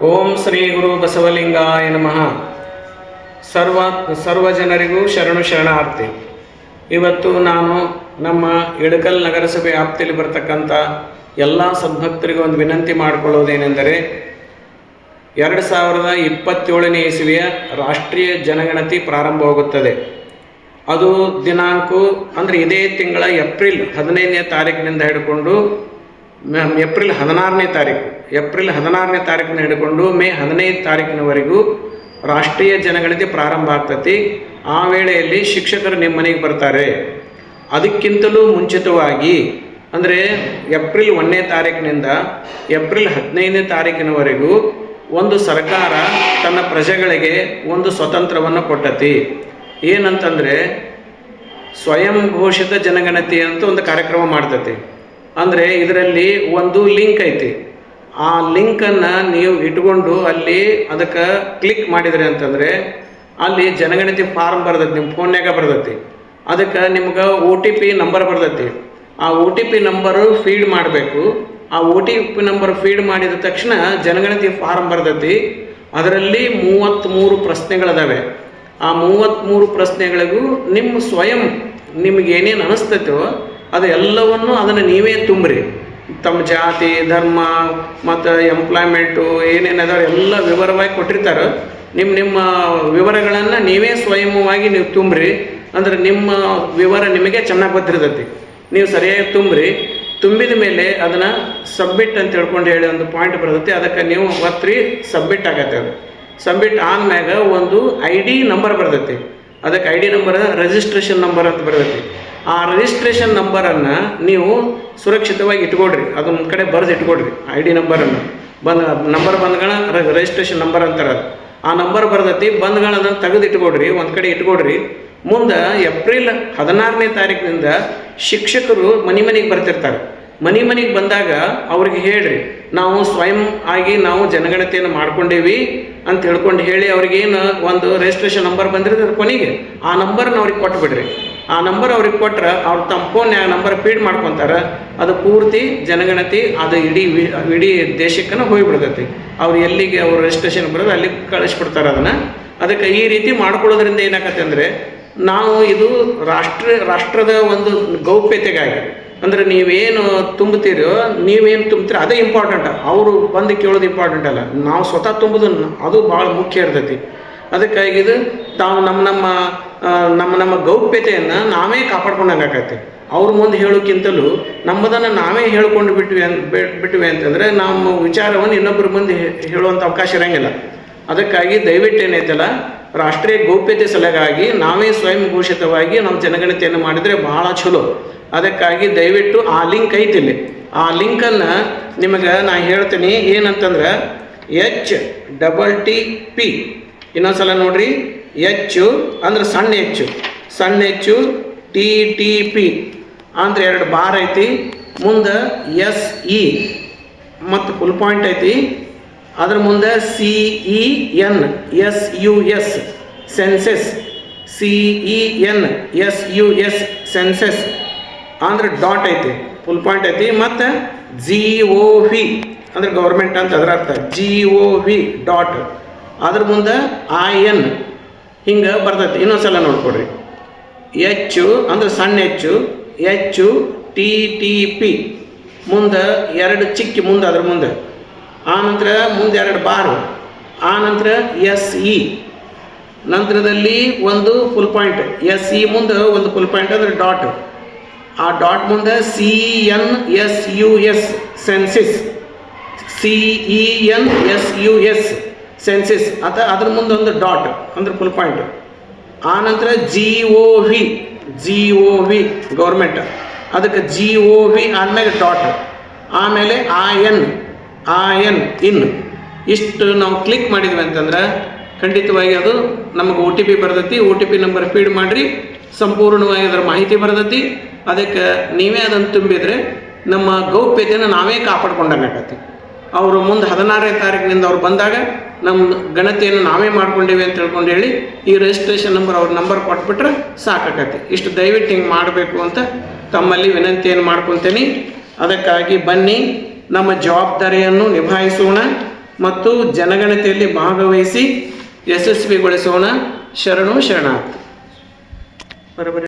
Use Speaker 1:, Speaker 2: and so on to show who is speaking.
Speaker 1: ಓಂ ಶ್ರೀ ಗುರು ಬಸವಲಿಂಗಾಯ ನಮಃ. ಸರ್ವ ಜನರಿಗೂ ಶರಣಾರ್ಥಿ. ಇವತ್ತು ನಾನು ನಮ್ಮ ಇಳಕಲ್ ನಗರಸಭೆ ವ್ಯಾಪ್ತಿಯಲ್ಲಿ ಬರ್ತಕ್ಕಂಥ ಎಲ್ಲ ಸದ್ಭಕ್ತರಿಗೂ ಒಂದು ವಿನಂತಿ ಮಾಡಿಕೊಳ್ಳೋದೇನೆಂದರೆ 2027ನೇ ಇಸವಿಯ ರಾಷ್ಟ್ರೀಯ ಜನಗಣತಿ ಪ್ರಾರಂಭವಾಗುತ್ತದೆ. ಅದು ದಿನಾಂಕ ಅಂದರೆ ಇದೇ ತಿಂಗಳ ಏಪ್ರಿಲ್ 15ನೇ ತಾರೀಕಿನಿಂದ ಹಿಡ್ಕೊಂಡು ಏಪ್ರಿಲ್ 16ನೇ ತಾರೀಕಿನ ಹಿಡ್ಕೊಂಡು ಮೇ 15ನೇ ತಾರೀಕಿನವರೆಗೂ ರಾಷ್ಟ್ರೀಯ ಜನಗಣತಿ ಪ್ರಾರಂಭ ಆಗ್ತತಿ. ಆ ವೇಳೆಯಲ್ಲಿ ಶಿಕ್ಷಕರು ನಿಮ್ಮ ಮನೆಗೆ ಬರ್ತಾರೆ. ಅದಕ್ಕಿಂತಲೂ ಮುಂಚಿತವಾಗಿ ಅಂದರೆ ಏಪ್ರಿಲ್ 1ನೇ ತಾರೀಕಿನಿಂದ ಏಪ್ರಿಲ್ 15ನೇ ತಾರೀಕಿನವರೆಗೂ ಒಂದು ಸರ್ಕಾರ ತನ್ನ ಪ್ರಜೆಗಳಿಗೆ ಒಂದು ಸ್ವತಂತ್ರವನ್ನು ಕೊಟ್ಟತಿ. ಏನಂತಂದರೆ ಸ್ವಯಂ ಘೋಷಿತ ಜನಗಣತಿ ಅಂತ ಒಂದು ಕಾರ್ಯಕ್ರಮ ಮಾಡ್ತತಿ. ಅಂದರೆ ಇದರಲ್ಲಿ ಒಂದು ಲಿಂಕ್ ಐತಿ. ಆ ಲಿಂಕನ್ನು ನೀವು ಇಟ್ಕೊಂಡು ಅಲ್ಲಿ ಅದಕ್ಕೆ ಕ್ಲಿಕ್ ಮಾಡಿದ್ರಿ ಅಂತಂದರೆ ಅಲ್ಲಿ ಜನಗಣತಿ ಫಾರ್ಮ್ ಬರ್ತೈತಿ, ನಿಮ್ಮ ಫೋನ್ಯಾಗ ಬರ್ತೈತಿ. ಅದಕ್ಕೆ ನಿಮ್ಗೆ OTP ನಂಬರ್ ಬರ್ತೈತಿ. ಆ OTP ನಂಬರು ಫೀಡ್ ಮಾಡಬೇಕು. ಆ OTP ನಂಬರ್ ಫೀಡ್ ಮಾಡಿದ ತಕ್ಷಣ ಜನಗಣತಿ ಫಾರ್ಮ್ ಬರ್ತೈತಿ. ಅದರಲ್ಲಿ 33 ಪ್ರಶ್ನೆಗಳಿದಾವೆ. ಆ 33 ಪ್ರಶ್ನೆಗಳಿಗೂ ನಿಮ್ಮ ಸ್ವಯಂ ನಿಮ್ಗೆ ಏನೇನು ಅನಿಸ್ತೈತೋ ಅದು ಎಲ್ಲವನ್ನು ಅದನ್ನು ನೀವೇ ತುಂಬ್ರಿ. ತಮ್ಮ ಜಾತಿ, ಧರ್ಮ ಮತ್ತು ಎಂಪ್ಲಾಯ್ಮೆಂಟು ಏನೇನದಾವೆ ಎಲ್ಲ ವಿವರವಾಗಿ ಕೊಟ್ಟಿರ್ತಾರೆ. ನಿಮ್ಮ ವಿವರಗಳನ್ನು ನೀವೇ ಸ್ವಯಂವಾಗಿ ನೀವು ತುಂಬ್ರಿ. ಅಂದರೆ ನಿಮ್ಮ ವಿವರ ನಿಮಗೆ ಚೆನ್ನಾಗಿ ಗೊತ್ತಿರ್ತೈತಿ. ನೀವು ಸರಿಯಾಗಿ ತುಂಬಿದ ಮೇಲೆ ಅದನ್ನು ಸಬ್ಮಿಟ್ ಅಂತ ಹೇಳ್ಕೊಂಡು ಹೇಳಿ ಒಂದು ಪಾಯಿಂಟ್ ಬರ್ತೈತಿ. ಅದಕ್ಕೆ ನೀವು ಒತ್ತಿ ಸಬ್ಮಿಟ್ ಆಗತ್ತೆ. ಅದು ಸಬ್ಮಿಟ್ ಆದ್ಮ್ಯಾಗ ಒಂದು ID ನಂಬರ್ ಬರ್ತೈತಿ. ಅದಕ್ಕೆ ID ನಂಬರ್ ರಿಜಿಸ್ಟ್ರೇಷನ್ ನಂಬರ್ ಅಂತ ಬರ್ತೈತಿ. ಆ ರಿಜಿಸ್ಟ್ರೇಷನ್ ನಂಬರನ್ನು ನೀವು ಸುರಕ್ಷಿತವಾಗಿ ಇಟ್ಕೊಡ್ರಿ. ಅದೊಂದು ಕಡೆ ಬರೆದು ಇಟ್ಕೊಡ್ರಿ. ID ನಂಬರನ್ನು ನಂಬರ್ ಬಂದ್ಗಳ ರಿಜಿಸ್ಟ್ರೇಷನ್ ನಂಬರ್ ಅಂತಾರೆ. ಆ ನಂಬರ್ ಬರ್ತೈತಿ. ಬಂದ್ಗಳ ಅದನ್ನು ತೆಗೆದು ಇಟ್ಕೊಡ್ರಿ, ಒಂದು ಕಡೆ ಇಟ್ಕೊಡ್ರಿ. ಮುಂದೆ ಏಪ್ರಿಲ್ 16ನೇ ತಾರೀಕಿನಿಂದ ಶಿಕ್ಷಕರು ಮನೆಗೆ ಬರ್ತಿರ್ತಾರೆ. ಮನೆಗೆ ಬಂದಾಗ ಅವ್ರಿಗೆ ಹೇಳ್ರಿ, ನಾವು ಸ್ವಯಂ ಆಗಿ ನಾವು ಜನಗಣತಿಯನ್ನು ಮಾಡ್ಕೊಂಡೇವಿ ಅಂತ ಹೇಳ್ಕೊಂಡು ಹೇಳಿ ಅವ್ರಿಗೇನು ಒಂದು ರಿಜಿಸ್ಟ್ರೇಷನ್ ನಂಬರ್ ಬಂದಿರ್ತದೆ ಕೊನೆಗೆ ಆ ನಂಬರ್ನ ಅವ್ರಿಗೆ ಕೊಟ್ಬಿಡ್ರಿ. ಆ ನಂಬರ್ ಅವ್ರಿಗೆ ಕೊಟ್ರೆ ಅವ್ರು ತಮ್ಮ ಫೋನ್ ನಂಬರ್ ಫೀಡ್ ಮಾಡ್ಕೊತಾರೆ. ಅದು ಪೂರ್ತಿ ಜನಗಣತಿ ಅದು ಇಡೀ ದೇಶಕ್ಕನ್ನು ಹೋಗಿಬಿಡ್ತೈತಿ. ಅವ್ರು ಎಲ್ಲಿಗೆ ಅವ್ರು ರಿಜಿಸ್ಟ್ರೇಷನ್ ಬರೋದು ಅಲ್ಲಿಗೆ ಕಳಿಸ್ಬಿಡ್ತಾರೆ ಅದನ್ನು. ಅದಕ್ಕೆ ಈ ರೀತಿ ಮಾಡ್ಕೊಳ್ಳೋದ್ರಿಂದ ಏನಾಗತ್ತೆ ಅಂದರೆ ನಾವು ಇದು ರಾಷ್ಟ್ರದ ಒಂದು ಗೌಪ್ಯತೆಗಾಗಿ, ಅಂದರೆ ನೀವೇನು ತುಂಬ್ತೀರೋ ನೀವೇನು ತುಂಬ್ತೀರೋ ಅದೇ ಇಂಪಾರ್ಟೆಂಟ್. ಅವರು ಬಂದು ಕೇಳೋದು ಇಂಪಾರ್ಟೆಂಟ್ ಅಲ್ಲ, ನಾವು ಸ್ವತಃ ತುಂಬೋದು ಅದು ಭಾಳ ಮುಖ್ಯ ಇರ್ತೈತಿ. ಅದಕ್ಕಾಗಿ ಇದು ತಾವು ನಮ್ಮ ಗೌಪ್ಯತೆಯನ್ನು ನಾವೇ ಕಾಪಾಡ್ಕೊಂಡಂಗೆ ಆಕೈತಿ. ಅವ್ರ ಮುಂದೆ ಹೇಳೋಕ್ಕಿಂತಲೂ ನಮ್ಮದನ್ನು ನಾವೇ ಹೇಳ್ಕೊಂಡು ಬಿಟ್ವಿ ಅಂತಂದರೆ ನಮ್ಮ ವಿಚಾರವನ್ನು ಇನ್ನೊಬ್ಬರ ಮುಂದೆ ಹೇಳುವಂಥ ಅವಕಾಶ ಇರೋಂಗಿಲ್ಲ. ಅದಕ್ಕಾಗಿ ದಯವಿಟ್ಟು ಏನೈತಲ್ಲ, ರಾಷ್ಟ್ರೀಯ ಗೌಪ್ಯತೆ ಸಲುವಾಗಿ ನಾವೇ ಸ್ವಯಂ ಘೋಷಿತವಾಗಿ ನಾವು ಜನಗಣತಿಯನ್ನು ಮಾಡಿದರೆ ಬಹಳ ಚಲೋ. ಅದಕ್ಕಾಗಿ ದಯವಿಟ್ಟು ಆ ಲಿಂಕ್ ಐತಿಲ್ಲಿ. ಆ ಲಿಂಕನ್ನು ನಿಮಗೆ ನಾನು ಹೇಳ್ತೀನಿ. ಏನಂತಂದ್ರೆ HTTP ಇನ್ನೊಂದ್ಸಲ ನೋಡ್ರಿ. H ಅಂದ್ರೆ ಸಣ್ಣ H TTP ಅಂದ್ರೆ 2 ಬಾರ್ ಐತಿ. ಮುಂದೆ SE ಮತ್ತು ಫುಲ್ ಪಾಯಿಂಟ್ ಐತಿ. ಅದ್ರ ಮುಂದೆ CENSUS ಸೆನ್ಸಸ್ CENSUS ಸೆನ್ಸಸ್ ಅಂದ್ರೆ ಡಾಟ್ ಐತಿ, ಫುಲ್ ಪಾಯಿಂಟ್ ಐತಿ. ಮತ್ತು GOV ಅಂದ್ರೆ ಗೌರ್ಮೆಂಟ್ ಅಂತ ಅದರ ಅರ್ಥ. GOV ಡಾಟ್ ಅದ್ರ ಮುಂದೆ IN ಹಿಂಗೆ ಬರ್ತೈತಿ. ಇನ್ನೊಂದ್ಸಲ ನೋಡ್ಕೊಡ್ರಿ. H ಅಂದ್ರೆ ಸಣ್ಣ HTTP ಮುಂದೆ 2 ಚಿಕ್ಕ ಮುಂದೆ ಅದ್ರ ಮುಂದೆ. ಆನಂತರ ಮುಂದೆ 2 ಬಾರು. ಆನಂತರ SE ನಂತರದಲ್ಲಿ ಒಂದು ಫುಲ್ ಪಾಯಿಂಟ್. SE ಮುಂದೆ ಒಂದು ಫುಲ್ ಪಾಯಿಂಟ್ ಅಂದರೆ ಡಾಟ್. ಆ ಡಾಟ್ ಮುಂದೆ CENSUS ಸೆನ್ಸಿಸ್ CENSUS ಸೆನ್ಸಿಸ್ ಅದ್ರ ಮುಂದೆ ಒಂದು ಡಾಟ್ ಅಂದ್ರೆ ಫುಲ್ ಪಾಯಿಂಟ್. ಆನಂತರ GOV ಗೌರ್ಮೆಂಟ್. ಅದಕ್ಕೆ GOV ಆದಮೇಲೆ ಡಾಟ್. ಆಮೇಲೆ IN ಇಷ್ಟು ನಾವು ಕ್ಲಿಕ್ ಮಾಡಿದ್ವಿ ಅಂತಂದ್ರೆ ಖಂಡಿತವಾಗಿ ಅದು ನಮಗೆ OTP ಬರ್ತೈತಿ. OTP ನಂಬರ್ ಫೀಡ್ ಮಾಡಿರಿ, ಸಂಪೂರ್ಣವಾಗಿ ಅದರ ಮಾಹಿತಿ ಬರ್ತೈತಿ. ಅದಕ್ಕೆ ನೀವೇ ಅದನ್ನು ತುಂಬಿದರೆ ನಮ್ಮ ಗೌಪ್ಯತೆಯನ್ನು ನಾವೇ ಕಾಪಾಡ್ಕೊಂಡಂಗೆ ಆಗತ್ತೆ. ಅವರು ಮುಂದೆ 16ನೇ ತಾರೀಕಿನಿಂದ ಅವ್ರು ಬಂದಾಗ ನಮ್ಮ ಗಣತಿಯನ್ನು ನಾವೇ ಮಾಡ್ಕೊಂಡಿವಿ ಅಂತ ಹೇಳ್ಕೊಂಡು ಹೇಳಿ ಈ ರಿಜಿಸ್ಟ್ರೇಷನ್ ನಂಬರ್ ಅವ್ರ ನಂಬರ್ ಕೊಟ್ಬಿಟ್ರೆ ಸಾಕಾಗತ್ತೆ. ಇಷ್ಟು ದಯವಿಟ್ಟು ಹಿಂಗೆ ಮಾಡಬೇಕು ಅಂತ ತಮ್ಮಲ್ಲಿ ವಿನಂತಿಯನ್ನು ಮಾಡ್ಕೊತೀನಿ. ಅದಕ್ಕಾಗಿ ಬನ್ನಿ, ನಮ್ಮ ಜವಾಬ್ದಾರಿಯನ್ನು ನಿಭಾಯಿಸೋಣ. ಮತ್ತು ಜನಗಣತಿಯಲ್ಲಿ ಭಾಗವಹಿಸಿ ಯಶಸ್ವಿಗೊಳಿಸೋಣ. ಶರಣು ಶರಣಾರ್ಥಿ. ಬರೋಬ್ಬರಿ.